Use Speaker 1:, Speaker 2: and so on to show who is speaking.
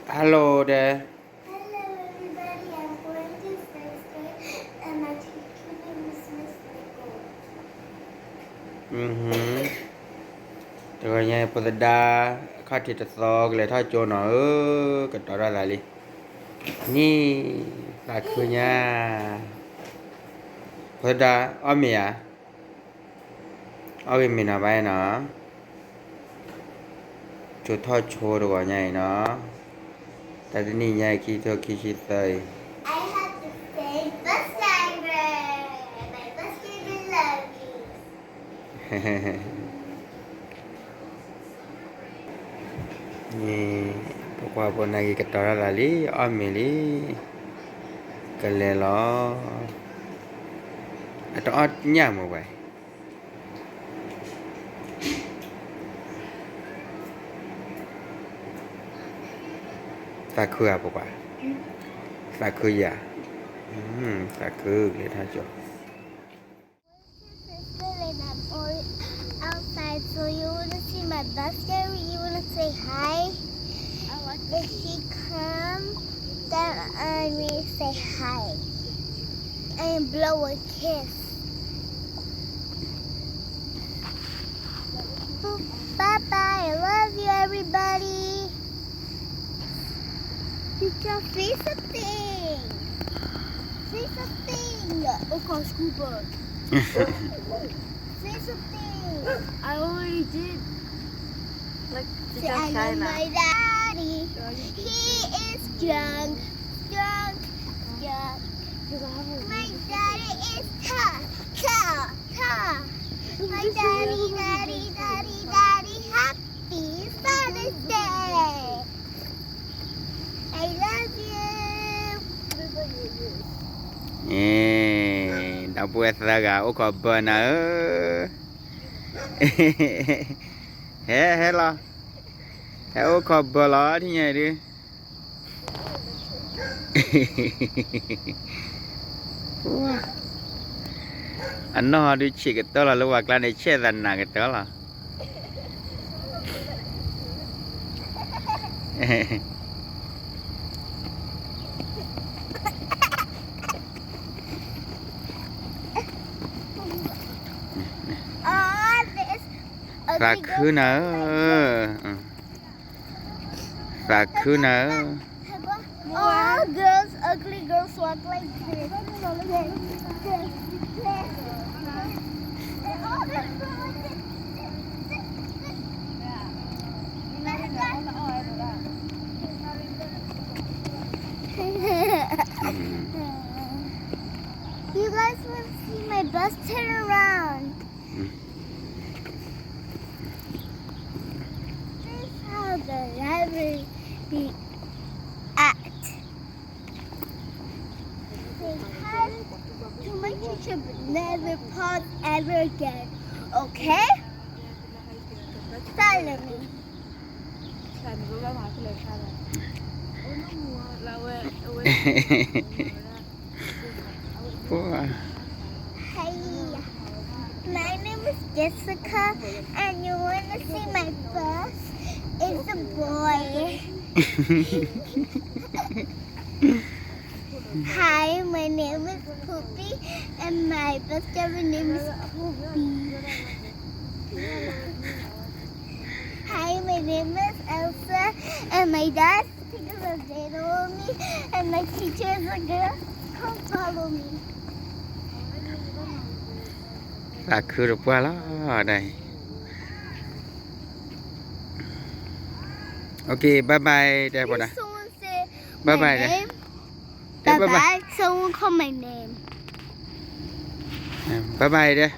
Speaker 1: Hello there.
Speaker 2: Hello everybody, I'm going to first grade and my teacher name is Miss Nicole.
Speaker 1: Rồi nha, bây giờ khát thịt sò cái thao cho nó cái đó ra lại đi. Nhi là cứ nha. Bây giờ ở mì à? Ở bên mình là vậy nó. Chú thao cho được nhảy nó. Tại vì nhi nhảy khi cho khi chỉ tới.
Speaker 2: I have to say bus driver. My bus driver loves me.
Speaker 1: Nhi qua bên này cái đó ra lại đi, ở mì đi. Cái lẽ nó đó nhà mà vậy. Ta khư à bộ bà. Ta khư ya. Ta khư để tha cho.
Speaker 2: And I'm outside, so you want to see my bus driver? You want to say hi? If she comes, then I will say hi and blow a kiss. Bye bye. I love you, everybody. You can say something. Say something. Okay, scuba. Say something.
Speaker 3: I already did. Like,
Speaker 2: Say I love my daddy. He is drunk. My daddy is tough. My daddy. Happy Father's Day. I love you.
Speaker 1: Dah buat selera. Oh, kau benar. Hello. Oh, kau benar ni ada. Wah. Ano ada cik kata lah luar kelan ada cik sana kata lah.
Speaker 2: Oh, this
Speaker 1: Sakuna. Sakuna.
Speaker 2: All girls, ugly girls walk like this. You guys want to see my bus turn around? This is how the library be at. Say hi to my teacher, but never pause ever again. Okay? Follow me.
Speaker 1: Wah.
Speaker 2: Hi. My name is Jessica, and you want to see my bus? It's a boy. Hi, my name is Poopy, and my bus driver name is Poopy. Hi, my name is Elsa, and my dad is a little on me, and my teacher is a girl. Come follow me.
Speaker 1: Là khứ được qua đó ở đây. Ok, bye bye đây bọn
Speaker 2: Please
Speaker 1: ạ.
Speaker 2: someone say
Speaker 1: Bye
Speaker 2: my
Speaker 1: bye đây.
Speaker 2: name.
Speaker 1: Bye
Speaker 2: Bye
Speaker 1: bye.
Speaker 2: bye. Someone call my name.
Speaker 1: Bye bye đây.